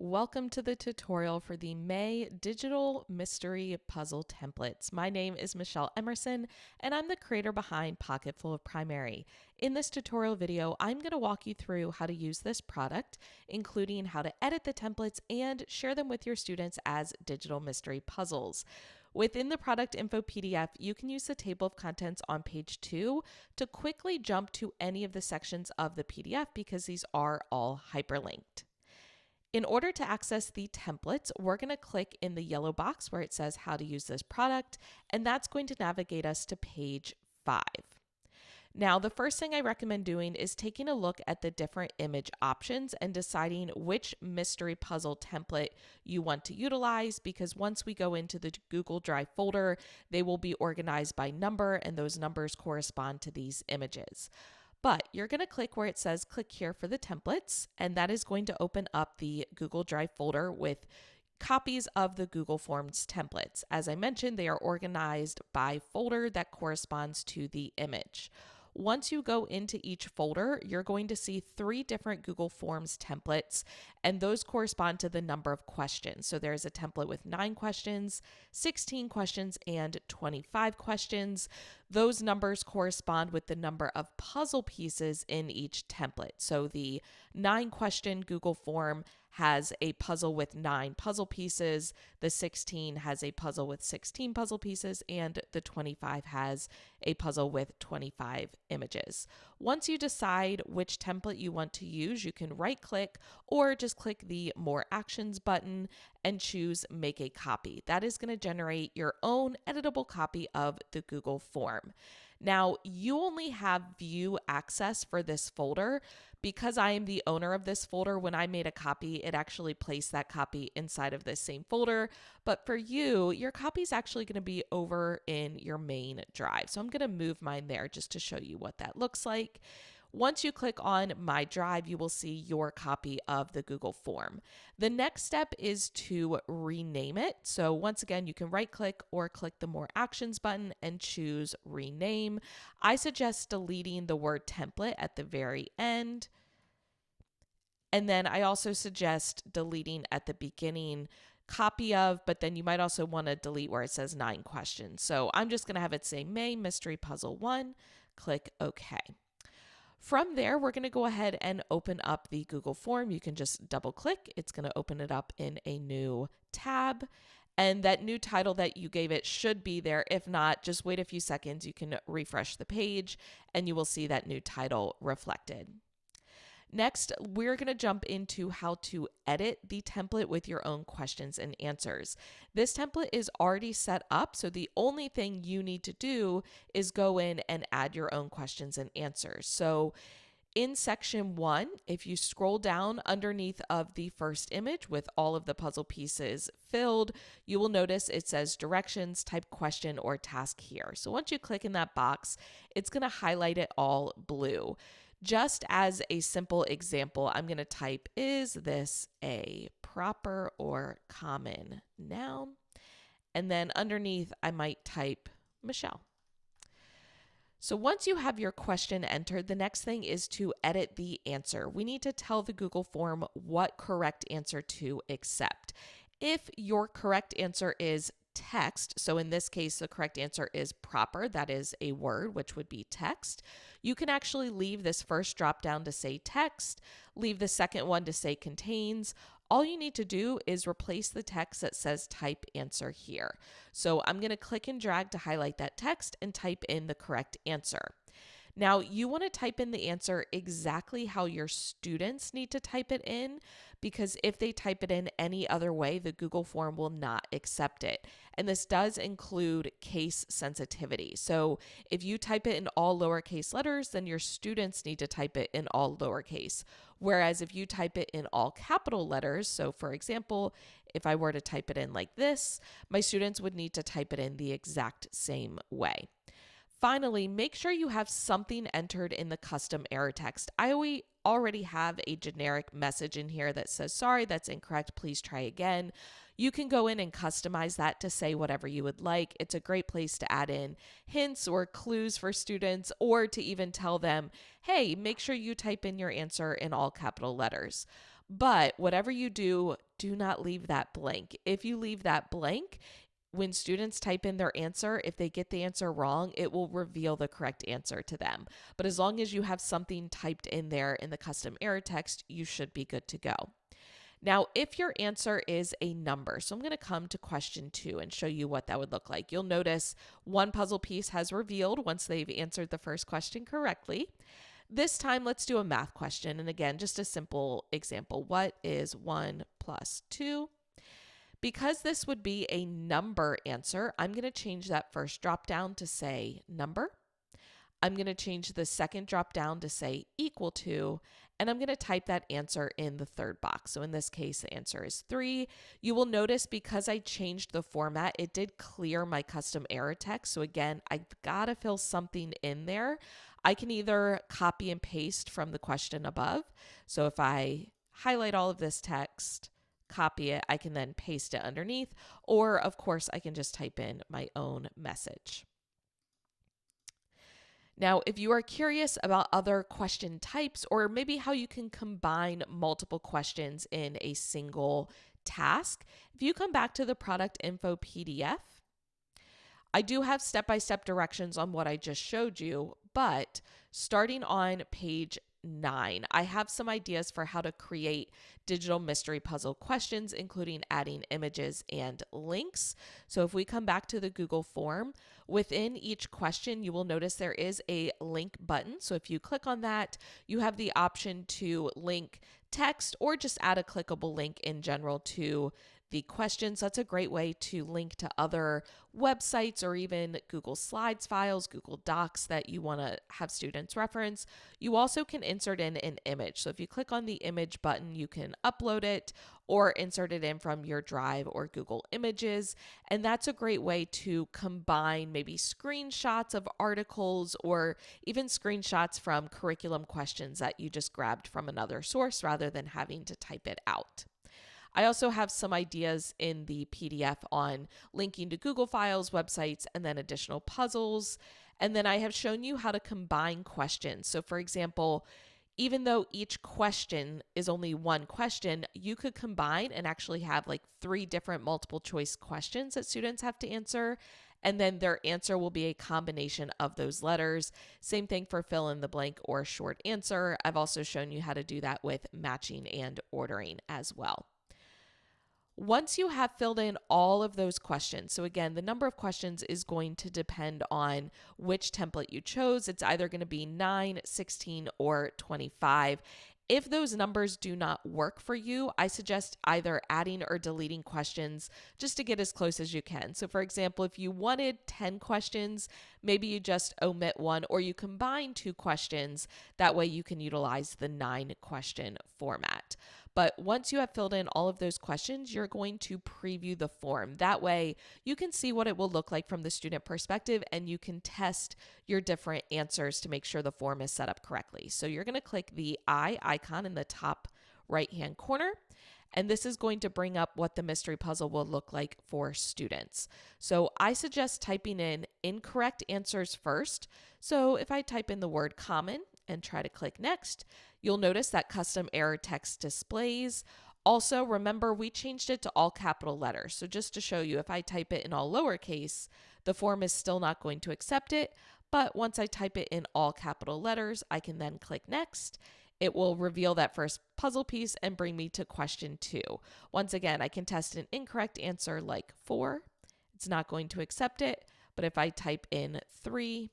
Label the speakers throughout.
Speaker 1: Welcome to the tutorial for the May Digital Mystery Puzzle Templates. My name is Michelle Emerson, and I'm the creator behind Pocketful of Primary. In this tutorial video, I'm going to walk you through how to use this product, including how to edit the templates and share them with your students as digital mystery puzzles. Within the product info PDF, you can use the table of contents on page 2 to quickly jump to any of the sections of the PDF because these are all hyperlinked. In order to access the templates, we're going to click in the yellow box where it says how to use this product, and that's going to navigate us to page 5. Now, the first thing I recommend doing is taking a look at the different image options and deciding which mystery puzzle template you want to utilize, because once we go into the Google Drive folder, they will be organized by number, and those numbers correspond to these images. But you're going to click where it says click here for the templates, and that is going to open up the Google Drive folder with copies of the Google Forms templates. As I mentioned, they are organized by folder that corresponds to the image. Once you go into each folder, you're going to see 3 different Google Forms templates, and those correspond to the number of questions. So there's a template with 9 questions, 16 questions, and 25 questions. Those numbers correspond with the number of puzzle pieces in each template. So the 9-question Google form has a puzzle with 9 puzzle pieces, the 16 has a puzzle with 16 puzzle pieces, and the 25 has a puzzle with 25 images. Once you decide which template you want to use, you can right click or just click the More Actions button and choose Make a Copy. That is going to generate your own editable copy of the Google form. Now, you only have view access for this folder. Because I am the owner of this folder, when I made a copy, it actually placed that copy inside of this same folder. But for you, your copy is actually going to be over in your main drive. So I'm going to move mine there just to show you what that looks like. Once you click on My Drive, you will see your copy of the Google form. The next step is to rename it. So once again, you can right click or click the More Actions button and choose Rename. I suggest deleting the word template at the very end. And then I also suggest deleting at the beginning copy of, but then you might also want to delete where it says 9 questions. So I'm just going to have it say May Mystery Puzzle 1, click OK. From there, we're going to go ahead and open up the Google form. You can just double click. It's going to open it up in a new tab. And that new title that you gave it should be there. If not, just wait a few seconds. You can refresh the page and you will see that new title reflected. Next, we're going to jump into how to edit the template with your own questions and answers. This template is already set up, so the only thing you need to do is go in and add your own questions and answers. So in section 1, if you scroll down underneath of the first image with all of the puzzle pieces filled, you will notice it says directions, type question, or task here. So once you click in that box, it's going to highlight it all blue. Just as a simple example, I'm going to type, is this a proper or common noun? And then underneath, I might type Michelle. So once you have your question entered, the next thing is to edit the answer. We need to tell the Google form what correct answer to accept. If your correct answer is text, so in this case, the correct answer is proper, that is a word, which would be text, you can actually leave this first drop down to say text, leave the second one to say contains. All you need to do is replace the text that says type answer here. So I'm going to click and drag to highlight that text and type in the correct answer. Now, you want to type in the answer exactly how your students need to type it in, because if they type it in any other way, the Google form will not accept it. And this does include case sensitivity. So if you type it in all lowercase letters, then your students need to type it in all lowercase. Whereas if you type it in all capital letters, so for example, if I were to type it in like this, my students would need to type it in the exact same way. Finally, make sure you have something entered in the custom error text. I already have a generic message in here that says, sorry, that's incorrect, please try again. You can go in and customize that to say whatever you would like. It's a great place to add in hints or clues for students, or to even tell them, hey, make sure you type in your answer in all capital letters. But whatever you do, do not leave that blank. If you leave that blank, when students type in their answer, if they get the answer wrong, it will reveal the correct answer to them. But as long as you have something typed in there in the custom error text, you should be good to go. Now, if your answer is a number, so I'm going to come to question 2 and show you what that would look like. You'll notice one puzzle piece has revealed once they've answered the first question correctly. This time, let's do a math question. And again, just a simple example. What is 1 plus 2? Because this would be a number answer, I'm going to change that first drop down to say number. I'm going to change the second drop down to say equal to, and I'm going to type that answer in the third box. So in this case, the answer is 3. You will notice because I changed the format, it did clear my custom error text. So again, I've got to fill something in there. I can either copy and paste from the question above. So if I highlight all of this text, copy it, I can then paste it underneath, or of course, I can just type in my own message. Now, if you are curious about other question types or maybe how you can combine multiple questions in a single task, if you come back to the product info PDF, I do have step-by-step directions on what I just showed you, but starting on page 9, I have some ideas for how to create digital mystery puzzle questions, including adding images and links. So if we come back to the Google form, within each question, you will notice there is a link button. So if you click on that, you have the option to link text or just add a clickable link in general to the questions. That's a great way to link to other websites or even Google Slides files, Google Docs that you want to have students reference. You also can insert in an image. So if you click on the image button, you can upload it or insert it in from your Drive or Google Images. And that's a great way to combine maybe screenshots of articles or even screenshots from curriculum questions that you just grabbed from another source rather than having to type it out. I also have some ideas in the PDF on linking to Google files, websites, and then additional puzzles. And then I have shown you how to combine questions. So for example, even though each question is only one question, you could combine and actually have like 3 different multiple choice questions that students have to answer. And then their answer will be a combination of those letters. Same thing for fill in the blank or short answer. I've also shown you how to do that with matching and ordering as well. Once you have filled in all of those questions, so again, the number of questions is going to depend on which template you chose. It's either going to be 9, 16, or 25. If those numbers do not work for you, I suggest either adding or deleting questions just to get as close as you can. So for example, if you wanted 10 questions, maybe you just omit one or you combine 2 questions. That way you can utilize the 9 question format. But once you have filled in all of those questions, you're going to preview the form. That way you can see what it will look like from the student perspective and you can test your different answers to make sure the form is set up correctly. So you're going to click the eye icon in the top right-hand corner, and this is going to bring up what the mystery puzzle will look like for students. So I suggest typing in incorrect answers first. So if I type in the word common and try to click next, you'll notice that custom error text displays. Also, remember we changed it to all capital letters. So just to show you, if I type it in all lowercase, the form is still not going to accept it. But once I type it in all capital letters, I can then click next. It will reveal that first puzzle piece and bring me to question 2. Once again, I can test an incorrect answer like 4. It's not going to accept it. But if I type in 3,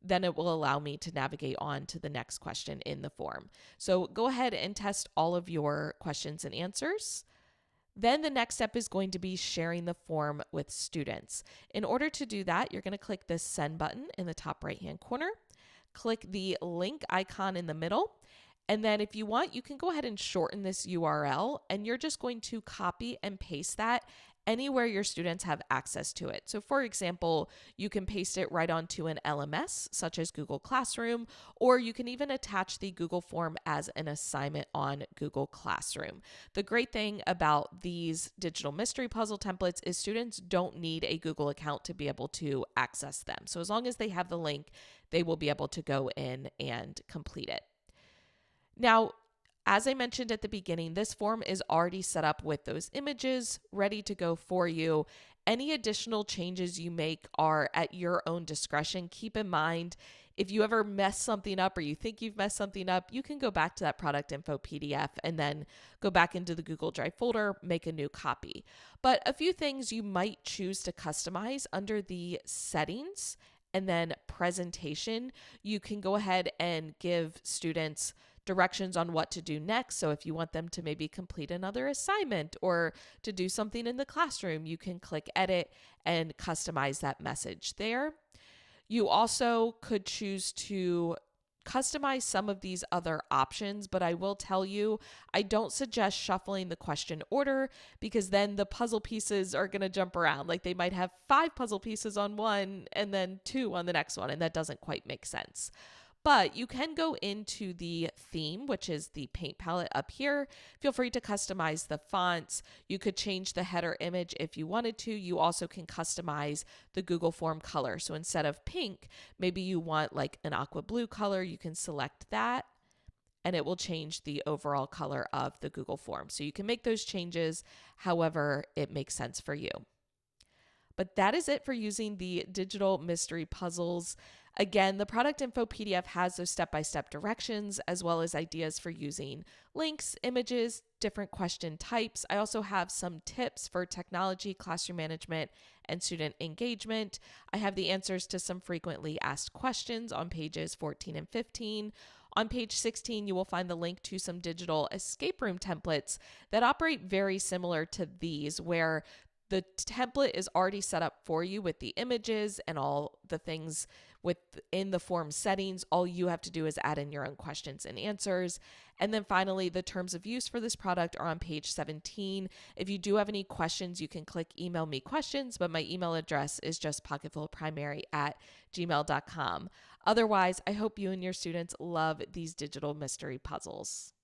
Speaker 1: then it will allow me to navigate on to the next question in the form. So go ahead and test all of your questions and answers. Then the next step is going to be sharing the form with students. In order to do that, you're going to click the send button in the top right-hand corner, click the link icon in the middle, and then if you want, you can go ahead and shorten this URL, and you're just going to copy and paste that anywhere your students have access to it. So for example, you can paste it right onto an LMS, such as Google Classroom, or you can even attach the Google form as an assignment on Google Classroom. The great thing about these digital mystery puzzle templates is students don't need a Google account to be able to access them. So as long as they have the link, they will be able to go in and complete it. Now, As I mentioned at the beginning, this form is already set up with those images ready to go for you. Any additional changes you make are at your own discretion. Keep in mind, if you ever mess something up or you think you've messed something up, you can go back to that product info PDF and then go back into the Google Drive folder, make a new copy. But a few things you might choose to customize under the settings and then presentation, you can go ahead and give students directions on what to do next. So if you want them to maybe complete another assignment or to do something in the classroom, you can click edit and customize that message there. You also could choose to customize some of these other options, but I will tell you, I don't suggest shuffling the question order because then the puzzle pieces are going to jump around. Like they might have 5 puzzle pieces on one and then 2 on the next one, and that doesn't quite make sense. But you can go into the theme, which is the paint palette up here. Feel free to customize the fonts. You could change the header image if you wanted to. You also can customize the Google Form color. So instead of pink, maybe you want like an aqua blue color. You can select that and it will change the overall color of the Google Form. So you can make those changes however it makes sense for you. But that is it for using the digital mystery puzzles. Again, the product info PDF has those step-by-step directions as well as ideas for using links, images, different question types. I also have some tips for technology, classroom management, and student engagement. I have the answers to some frequently asked questions on pages 14 and 15. On page 16, you will find the link to some digital escape room templates that operate very similar to these, where the template is already set up for you with the images and all the things within the form settings. All you have to do is add in your own questions and answers. And then finally, the terms of use for this product are on page 17. If you do have any questions, you can click email me questions, but my email address is just pocketfulprimary@gmail.com. Otherwise, I hope you and your students love these digital mystery puzzles.